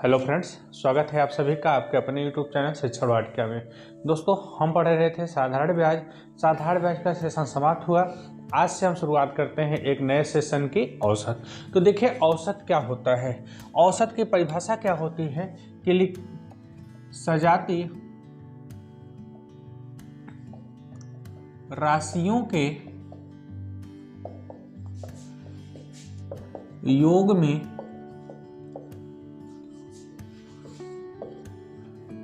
Hello friends, स्वागत है आप सभी का आपके अपने यूट्यूब चैनल शिक्षा वाटिका में। दोस्तों, हम पढ़ रहे थे साधारण ब्याज का सेशन समाप्त हुआ। आज से हम शुरुआत करते हैं एक नए सेशन की औसत। तो देखिए, औसत क्या होता है। औसत की परिभाषा क्या होती है कि सजातीय राशियों के योग में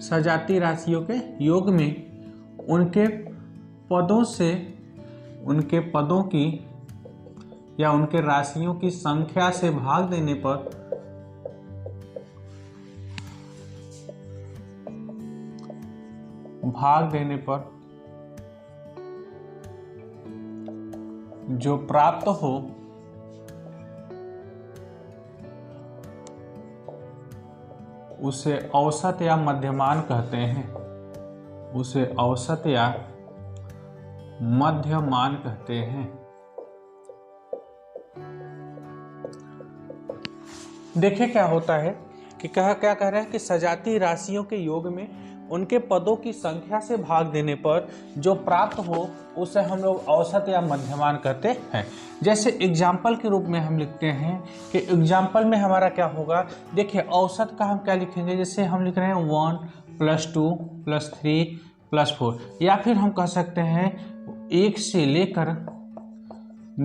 सजातीय राशियों के योग में उनके पदों की या उनके राशियों की संख्या से भाग देने पर जो प्राप्त हो उसे औसत या मध्यमान कहते हैं। उसे औसत या मध्यमान कहते हैं। देखिए क्या होता है कि क्या कह रहे हैं कि सजातीय राशियों के योग में उनके पदों की संख्या से भाग देने पर जो प्राप्त हो उसे हम लोग औसत या मध्यमान कहते हैं। जैसे एग्जाम्पल के रूप में हम लिखते हैं कि एग्जाम्पल में हमारा क्या होगा। देखिए, औसत का हम क्या लिखेंगे। जैसे हम लिख रहे हैं 1 + 2 + 3 + 4, या फिर हम कह सकते हैं 1 से लेकर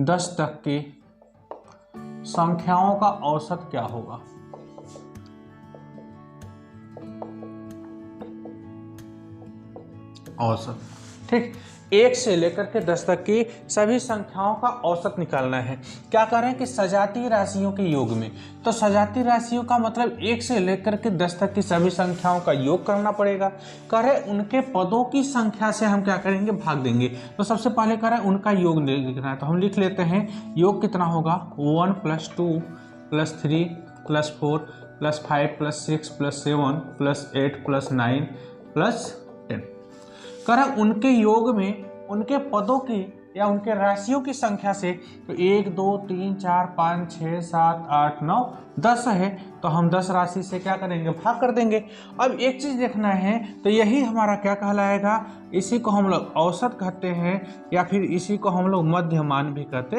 10 तक की संख्याओं का औसत क्या होगा। औसत, ठीक। 1 से लेकर के 10 तक की सभी संख्याओं का औसत निकालना है। क्या कर रहे हैं कि सजातीय राशियों के योग में, तो सजातीय राशियों का मतलब 1 से लेकर के 10 तक की सभी संख्याओं का योग करना पड़ेगा। कह रहे उनके पदों की संख्या से हम क्या करेंगे, भाग देंगे। तो सबसे पहले कह रहे हैं उनका योग लिखना है, तो हम लिख लेते हैं योग कितना होगा। 1 + 2 + 3 + 4 + 5 + 6 + 7 + 8 + 9 + 10। कह रहा उनके योग में उनके पदों की या उनके राशियों की संख्या से, तो 1 2 3 4 5 6 7 8 9 10 है, तो हम 10 राशि से क्या करेंगे, भाग कर देंगे। अब एक चीज देखना है, तो यही हमारा क्या कहलाएगा, इसी को हम लोग औसत कहते हैं या फिर इसी को हम लोग मध्यमान भी कहते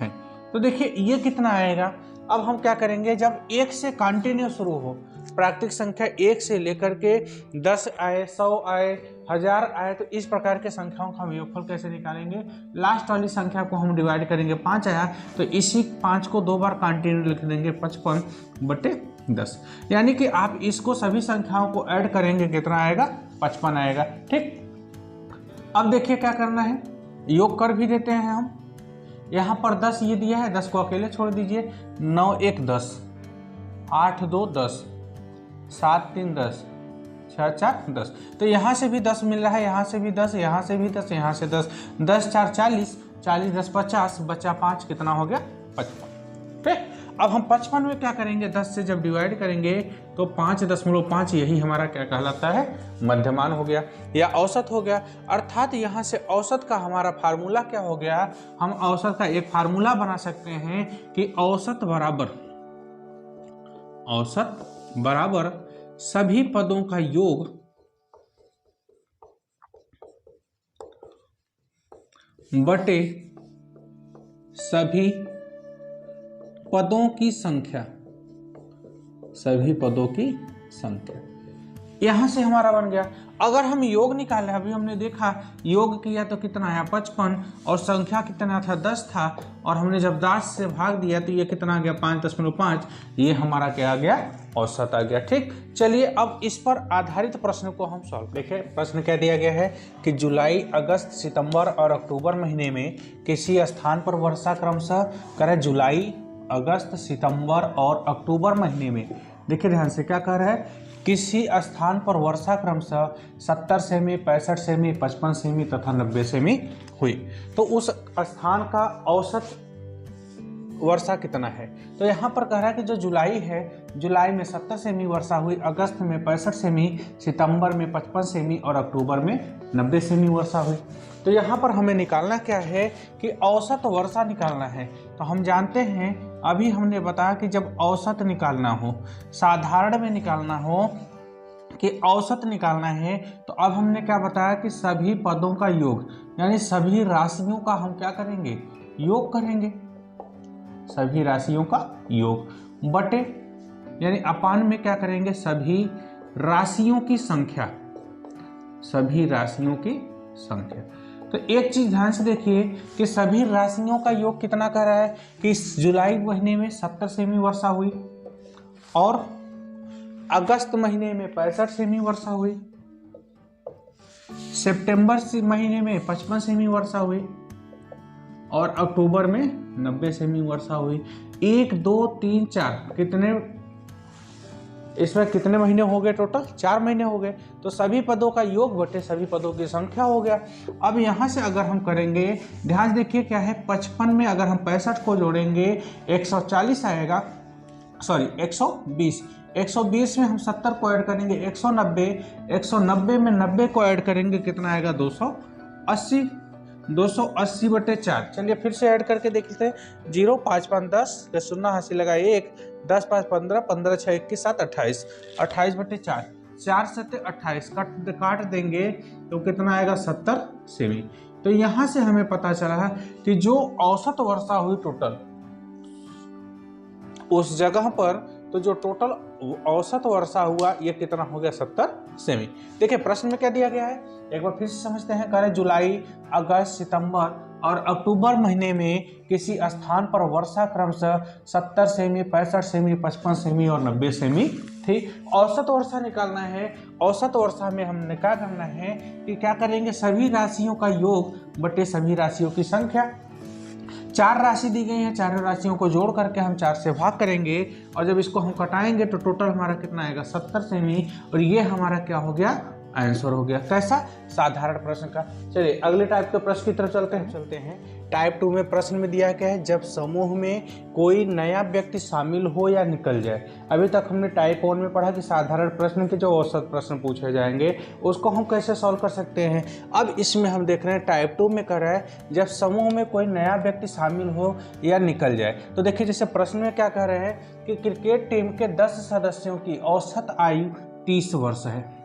हैं। तो देखिए ये कितना आएगा। अब हम क्या करेंगे, जब 1 से कंटिन्यू शुरू हो, प्राकृतिक संख्या 1 से लेकर के 10 आए, 100 आए, 1000 आए, तो इस प्रकार के संख्याओं का हम योगफल कैसे निकालेंगे। लास्ट वाली संख्या को हम डिवाइड करेंगे। 5 आया तो इसी 5 को 2 बार कंटिन्यू लिख देंगे, 55/10। यानी कि आप इसको सभी संख्याओं को ऐड करेंगे, कितना आएगा, 55 आएगा। ठीक। अब देखिए क्या करना है, योग कर भी देते हैं हम। यहाँ पर 10 ये दिया है, 10 को अकेले छोड़ दीजिए। 9 1 10, 8 2 10, 7 3 10, 6 4 10। तो यहाँ से भी 10 मिल रहा है, यहाँ से भी 10, यहाँ से भी 10, यहाँ से 10, 10 4 40, 40 10 50, बचा 5, कितना हो गया, 55। ठीक। अब हम 55 में क्या करेंगे, 10 से जब डिवाइड करेंगे तो 5.5, यही हमारा क्या कहलाता है, मध्यमान हो गया या औसत हो गया। अर्थात यहाँ से औसत का हमारा फार्मूला क्या हो गया, हम औसत का एक फार्मूला बना सकते हैं कि औसत बराबर सभी पदों का योग बटे सभी पदों की संख्या। यहां से हमारा बन गया। अगर हम योग निकाले, अभी हमने देखा योग किया तो कितना आया, 55, और संख्या कितना था, 10 था, और हमने जब 10 से भाग दिया तो ये कितना आ गया, 5.5। ये हमारा क्या आ गया, औसत आ गया। ठीक। चलिए अब इस पर आधारित प्रश्न को हम सॉल्व। देखिए प्रश्न क्या दिया गया है कि जुलाई अगस्त सितंबर और अक्टूबर महीने में किसी स्थान पर वर्षा क्रमशः, करें जुलाई अगस्त सितंबर और अक्टूबर महीने में, देखिए ध्यान से क्या कह रहा है, किसी स्थान पर वर्षा क्रमशः 70 सेमी, 65 सेमी, 55 सेमी तथा 90 सेमी हुई। तो उस स्थान का औसत वर्षा कितना है। तो यहाँ पर कह रहा है कि जो जुलाई है, जुलाई में 70 सेमी वर्षा हुई, अगस्त में 65 सेमी, सितंबर में 55 सेमी और अक्टूबर में 90 सेमी वर्षा हुई। तो यहाँ पर हमें निकालना क्या है कि औसत वर्षा निकालना है। तो हम जानते हैं, अभी हमने बताया कि जब औसत निकालना हो, साधारण में निकालना हो कि औसत निकालना है, तो अब हमने क्या बताया कि सभी पदों का योग, यानी सभी राशियों का हम क्या करेंगे, योग करेंगे। सभी राशियों का योग बटे, यानी अपान में क्या करेंगे, सभी राशियों की संख्या, सभी राशियों की संख्या। तो एक चीज ध्यान से देखिए कि सभी राशियों का योग कितना कर रहा है कि जुलाई महीने में 70 सेमी वर्षा हुई और अगस्त महीने में 65 सेमी वर्षा हुई, सितंबर महीने में 55 सेमी वर्षा हुई और अक्टूबर में 90 सेमी वर्षा हुई। 1 2 3 4 कितने, इसमें कितने महीने हो गए, टोटल 4 महीने हो गए। तो सभी पदों का योग बटे सभी पदों की संख्या हो गया। अब यहाँ से अगर हम करेंगे, ध्यान देखिए क्या है, 55 में अगर हम 65 को जोड़ेंगे 140 आएगा, सॉरी 120, 120 में हम 70 को ऐड करेंगे 190, 190 में 90 को ऐड करेंगे कितना आएगा 280, 280 बटे 4। चलिए फिर से ऐड करके देख लेते हैं। 0 5 5 10, शून्य हासिल लगा 1, 10 5 15, 15 6 21 7 28, 28 बटे 4, 4 7 28 काट देंगे तो कितना आएगा 70 सेमी। तो यहाँ से हमें पता चला कि जो औसत वर्षा हुई टोटल उस जगह पर, तो जो टोटल औसत वर्षा हुआ ये कितना हो गया 70 सेमी। देखिए प्रश्न में क्या दिया गया है, एक बार फिर से समझते हैं। कह रहे जुलाई, अगस्त, सितंबर और अक्टूबर महीने में किसी स्थान पर वर्षा क्रमशः 70 सेमी, 65 सेमी, 55 सेमी और 90 सेमी थी। औसत वर्षा निकालना है। औसत वर्षा में हमने क्या करना है कि क्या करेंगे, सभी राशियों का योग बटे सभी राशियों की संख्या। 4 राशि दी गई हैं, चारों राशियों को जोड़ करके हम 4 से भाग करेंगे और जब इसको हम कटाएंगे तो टोटल हमारा कितना आएगा 70 सेमी, और ये हमारा क्या हो गया, आंसर हो गया। कैसा, साधारण प्रश्न का। चलिए अगले टाइप के प्रश्न की तरफ चलते हैं। टाइप 2 में प्रश्न में दिया क्या है, जब समूह में कोई नया व्यक्ति शामिल हो या निकल जाए। अभी तक हमने टाइप 1 में पढ़ा कि साधारण प्रश्न के जो औसत प्रश्न पूछे जाएंगे उसको हम कैसे सॉल्व कर सकते हैं। अब इसमें हम देख रहे हैं टाइप 2 में कर रहा है जब समूह में कोई नया व्यक्ति शामिल हो या निकल जाए। तो देखिए जैसे प्रश्न में क्या कह रहे हैं कि क्रिकेट टीम के 10 सदस्यों की औसत आयु 30 वर्ष है।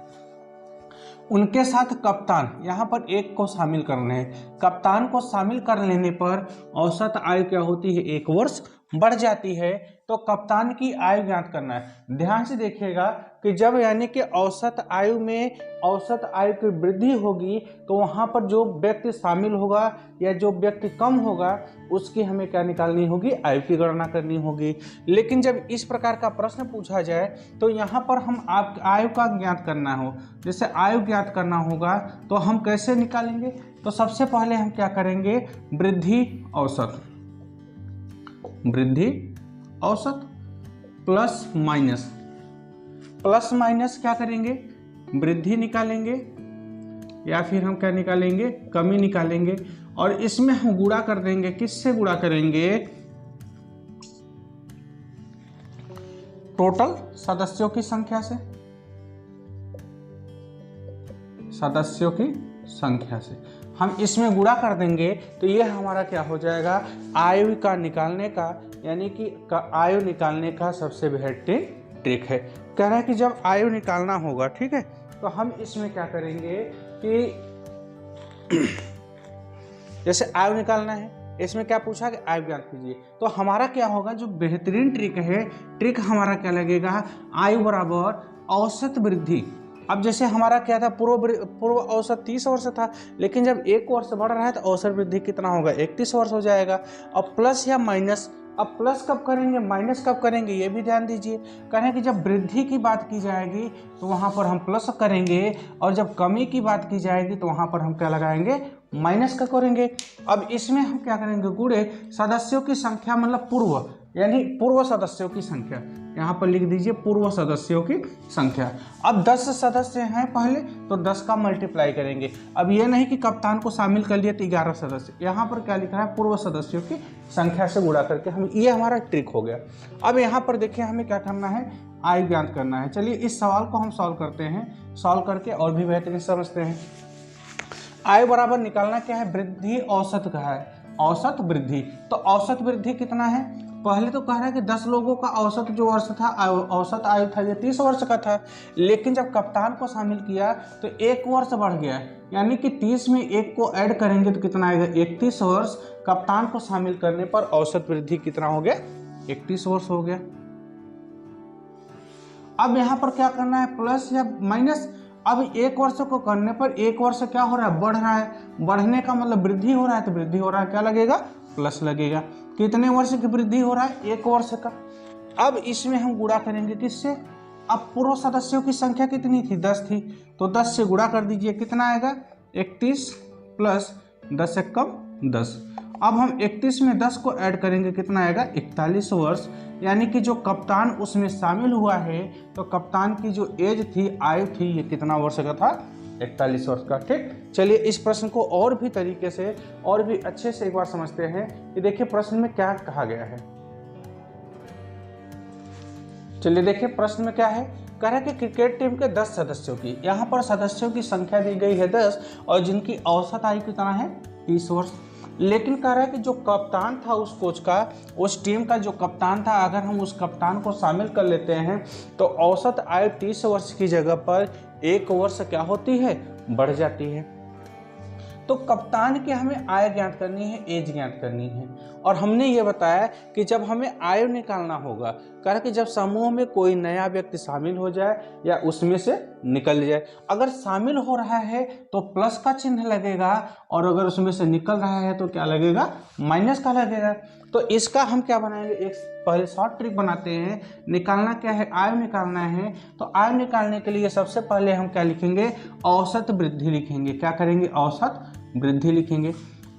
उनके साथ कप्तान, यहाँ पर एक को शामिल करना है। कप्तान को शामिल कर लेने पर औसत आयु क्या होती है, 1 वर्ष बढ़ जाती है। तो कप्तान की आयु ज्ञात करना है। ध्यान से देखिएगा कि जब यानी कि औसत आयु में औसत आयु की वृद्धि होगी तो वहाँ पर जो व्यक्ति शामिल होगा या जो व्यक्ति कम होगा उसकी हमें क्या निकालनी होगी, आयु की गणना करनी होगी। लेकिन जब इस प्रकार का प्रश्न पूछा जाए तो यहाँ पर हम आप आयु का ज्ञात करना हो, जैसे आयु ज्ञात करना होगा तो हम कैसे निकालेंगे। तो सबसे पहले हम क्या करेंगे, वृद्धि औसत, वृद्धि औसत प्लस माइनस, प्लस माइनस क्या करेंगे, वृद्धि निकालेंगे या फिर हम क्या निकालेंगे, कमी निकालेंगे। और इसमें हम गुणा कर देंगे, किससे गुणा करेंगे, टोटल सदस्यों की संख्या से, सदस्यों की संख्या से हम इसमें गुणा कर देंगे। तो ये हमारा क्या हो जाएगा, आयु का निकालने का, यानी कि आयु निकालने का सबसे बेहतरीन ट्रिक है। कह रहा है कि जब आयु निकालना होगा, ठीक है, तो हम इसमें क्या करेंगे कि जैसे आयु निकालना है, इसमें क्या पूछा कि आयु ज्ञात कीजिए। तो हमारा क्या होगा, जो बेहतरीन ट्रिक है, ट्रिक हमारा क्या लगेगा, आयु बराबर औसत वृद्धि। अब जैसे हमारा क्या था, पूर्व औसत 30 वर्ष था, लेकिन जब 1 वर्ष बढ़ रहा है तो औसत वृद्धि कितना होगा, 31 वर्ष हो जाएगा। अब प्लस या माइनस, अब प्लस कब करेंगे, माइनस कब करेंगे, ये भी ध्यान दीजिए। कह रहे हैं कि जब वृद्धि की बात की जाएगी तो वहाँ पर हम प्लस करेंगे, और जब कमी की बात की जाएगी तो वहाँ पर हम क्या लगाएंगे, माइनस का करेंगे। अब इसमें हम क्या करेंगे, गुणे सदस्यों की संख्या, मतलब पूर्व, यानी पूर्व सदस्यों की संख्या, यहाँ पर लिख दीजिए पूर्व सदस्यों की संख्या। अब 10 सदस्य हैं पहले, तो 10 का मल्टीप्लाई करेंगे। अब ये नहीं कि कप्तान को शामिल कर लिया तो 11 सदस्य, यहाँ पर क्या लिखा है, पूर्व सदस्यों की संख्या से गुणा करके हम, ये हमारा ट्रिक हो गया। अब यहाँ पर देखिए हमें क्या करना है, आय ज्ञात करना है। चलिए इस सवाल को हम सॉल्व करते हैं, सॉल्व करके और भी बेहतरीन समझते हैं। आय बराबर निकालना क्या है, वृद्धि औसत का है, औसत वृद्धि। तो औसत वृद्धि कितना है, पहले तो कह रहा है कि 10 लोगों का औसत जो वर्ष था, औसत आयु था ये 30 वर्ष का था, लेकिन जब कप्तान को शामिल किया तो 1 वर्ष बढ़ गया, यानी कि 30 में 1 को ऐड करेंगे तो कितना आएगा, 31 वर्ष। कप्तान को शामिल करने पर औसत वृद्धि कितना हो गया, 31 वर्ष हो गया। अब यहाँ पर क्या करना है, प्लस या माइनस। अब 1 वर्ष को करने पर 1 वर्ष क्या हो रहा है, बढ़ रहा है, बढ़ने का मतलब वृद्धि हो रहा है, तो वृद्धि हो रहा है क्या लगेगा, प्लस लगेगा। कितने वर्ष की वृद्धि हो रहा है, 1 वर्ष का। अब इसमें हम गुणा करेंगे किससे, अब पूर्व सदस्यों की संख्या कितनी थी, 10 थी, तो 10 से गुणा कर दीजिए, कितना आएगा, 31 प्लस 10 से कम 10। अब हम 31 में 10 को ऐड करेंगे, कितना आएगा, 41 वर्ष। यानी कि जो कप्तान उसमें शामिल हुआ है, तो कप्तान की जो एज थी, आयु थी, ये कितना वर्ष का था, 41 वर्ष का। ठीक, चलिए इस प्रश्न को और भी तरीके से और भी अच्छे से एक बार समझते हैं कि देखिए प्रश्न में क्या कहा गया है। चलिए देखिए प्रश्न में क्या है, कह रहा है कि क्रिकेट टीम के 10 सदस्यों की, यहाँ पर सदस्यों की संख्या दी गई है 10 और जिनकी औसत आयु कितना है, 30 वर्ष। लेकिन कह रहा है कि जो कप्तान था उस कोच का, उस टीम का जो कप्तान था, अगर हम उस कप्तान को शामिल कर लेते हैं तो औसत आयु 30 वर्ष की जगह पर 1 वर्ष क्या होती है, बढ़ जाती है। तो कप्तान की हमें आय ज्ञात करनी है, एज ज्ञात करनी है। और हमने ये बताया कि जब हमें आयु निकालना होगा, कह कि जब समूह में कोई नया व्यक्ति शामिल हो जाए या उसमें से निकल जाए। अगर शामिल हो रहा है तो प्लस का चिन्ह लगेगा, और अगर उसमें से निकल रहा है तो क्या लगेगा, माइनस का लगेगा। तो इसका हम क्या बनाएंगे, एक पहले शॉर्ट ट्रिक बनाते हैं। निकालना क्या है, आयु निकालना है। तो आयु निकालने के लिए सबसे पहले हम क्या लिखेंगे, औसत वृद्धि लिखेंगे। क्या करेंगे, औसत वृद्धि लिखेंगे।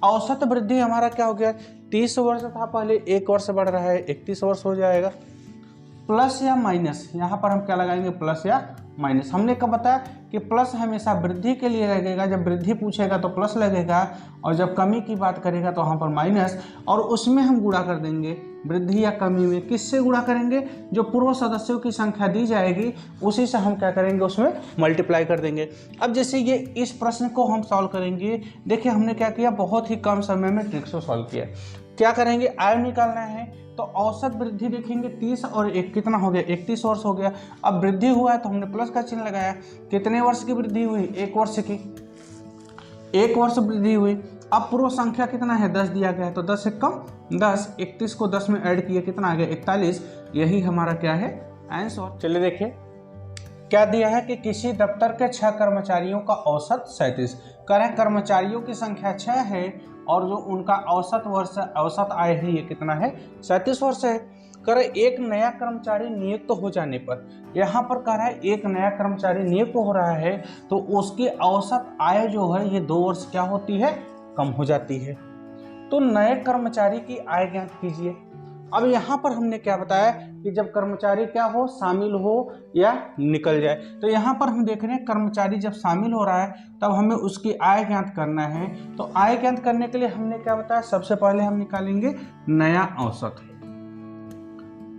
औसत वृद्धि हमारा क्या हो गया, 30 वर्ष था पहले, 1 वर्ष बढ़ रहा है, 31 वर्ष हो जाएगा। प्लस या माइनस, यहाँ पर हम क्या लगाएंगे, प्लस या माइनस। हमने कब बताया कि प्लस हमेशा वृद्धि के लिए लगेगा, जब वृद्धि पूछेगा तो प्लस लगेगा, और जब कमी की बात करेगा तो वहाँ पर माइनस। और उसमें हम गुणा कर देंगे, वृद्धि या कमी में किससे गुणा करेंगे, जो पूर्व सदस्यों की संख्या दी जाएगी उसी से हम क्या करेंगे, उसमें मल्टीप्लाई कर देंगे। अब जैसे ये इस प्रश्न को हम सॉल्व करेंगे, देखिए हमने क्या किया, बहुत ही कम समय में ट्रिक से सॉल्व किया। क्या करेंगे, आयु निकालना है तो औसत वृद्धि देखेंगे, 30 और 1 कितना हो गया, 31 वर्ष हो गया। अब वृद्धि हुआ है तो हमने प्लस का चिन्ह लगाया। कितने वर्ष की वृद्धि हुई, 1 वर्ष की, 1 वर्ष वृद्धि हुई। अब पूर्व संख्या कितना है, 10 दिया गया है, तो 10 से कम 10, 31 को 10 में ऐड किए, कितना आ गया, 41। यही हमारा क्या है, आंसर। चलिए देखिए क्या दिया है कि किसी दफ्तर के 6 कर्मचारियों का औसत 37, करें कर्मचारियों की संख्या 6 है और जो उनका औसत आय है ये कितना है, 37 वर्ष है। करें एक नया कर्मचारी नियुक्त हो जाने पर, यहाँ पर कह रहा है एक नया कर्मचारी नियुक्त हो रहा है तो उसकी औसत आय जो है ये 2 वर्ष क्या होती है, कम हो जाती है। तो नए कर्मचारी की आय ज्ञात कीजिए। अब यहाँ पर हमने क्या बताया कि जब कर्मचारी क्या हो, शामिल हो या निकल जाए, तो यहाँ पर हम देख रहे हैं कर्मचारी जब शामिल हो रहा है तब हमें उसकी आय ज्ञात करना है। तो आय ज्ञात करने के लिए हमने क्या बताया, सबसे पहले हम निकालेंगे नया औसत,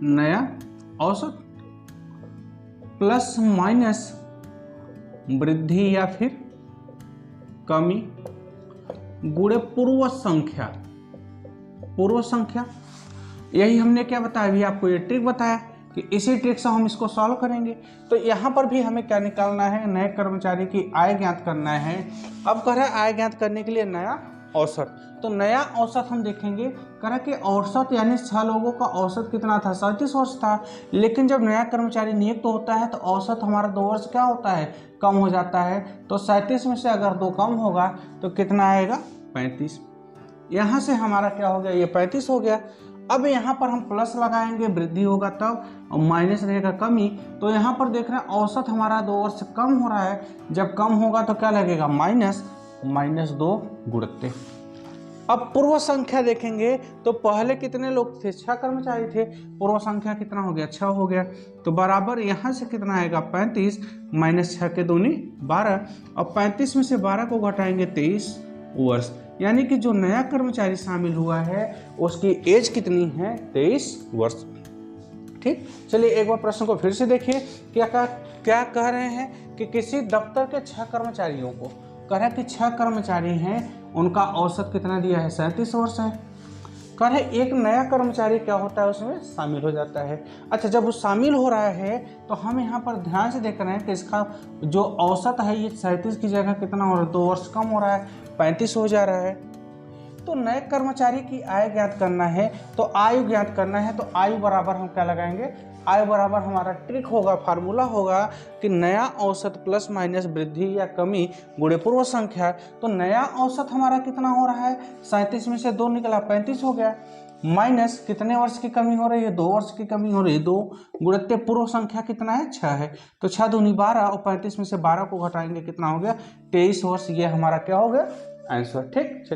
नया औसत प्लस माइनस वृद्धि या फिर कमी गुणे पूर्व संख्या, पूर्व संख्या। यही हमने क्या बताया, अभी आपको ये ट्रिक बताया कि इसी ट्रिक से हम इसको सॉल्व करेंगे। तो यहाँ पर भी हमें क्या निकालना है, नए कर्मचारी की आय ज्ञात करना है। अब कह रहा है आय ज्ञात करने के लिए नया औसत, तो नया औसत हम देखेंगे, कह रहा कि औसत यानी 6 लोगों का औसत कितना था, 37 वर्ष था। लेकिन जब नया कर्मचारी नियुक्त तो होता है तो औसत हमारा 2 वर्ष क्या होता है, कम हो जाता है। तो 37 में से अगर 2 कम होगा तो कितना आएगा, 35। यहाँ से हमारा क्या हो गया, ये 35 हो गया। अब यहाँ पर हम प्लस लगाएंगे, वृद्धि होगा तब, और माइनस रहेगा कमी। तो यहाँ पर देख रहे हैं औसत हमारा 2 वर्ष कम हो रहा है, जब कम होगा तो क्या लगेगा, माइनस, -2 गुणते। अब पूर्व संख्या देखेंगे तो पहले कितने लोग थे, 6 कर्मचारी थे, पूर्व संख्या कितना हो गया, 6 हो गया। तो बराबर यहाँ से कितना आएगा 35 माइनस 6 के दूनी 12, और 35 में से 12 को घटाएंगे 23 वर्ष, यानी कि जो नया कर्मचारी शामिल हुआ है उसकी एज कितनी है, 23 वर्ष। ठीक, चलिए एक बार प्रश्न को फिर से देखिए। क्या कह रहे हैं कि किसी दफ्तर के 6 कर्मचारियों को, कह रहे हैं कि 6 कर्मचारी हैं, उनका औसत कितना दिया है, 37 वर्ष है। कह रहे एक नया कर्मचारी क्या होता है, उसमें शामिल हो जाता है। अच्छा, जब वो शामिल हो रहा है तो हम यहाँ पर ध्यान से देख रहे हैं कि इसका जो औसत है ये 37 की जगह कितना हो रहा है, 2 वर्ष कम हो रहा है, 35 हो जा रहा है। तो नए कर्मचारी की आयु ज्ञात करना है, तो आयु ज्ञात करना है तो आयु बराबर हम क्या लगाएंगे, आयु बराबर हमारा ट्रिक होगा, फार्मूला होगा कि नया औसत प्लस माइनस वृद्धि या कमी गुणे पूर्व संख्या। तो नया औसत हमारा कितना हो रहा है, 37 में से 2 निकला 35 हो गया, माइनस कितने वर्ष की कमी हो रही है, 2 वर्ष की कमी हो रही है, 2 गुणित पूर्व संख्या कितना है, 6 है। तो 6 दूनी 12 और 35 में से 12 को घटाएंगे कितना हो गया, 23 वर्ष। ये हमारा क्या हो गया, आंसर। ठीक, चलिए।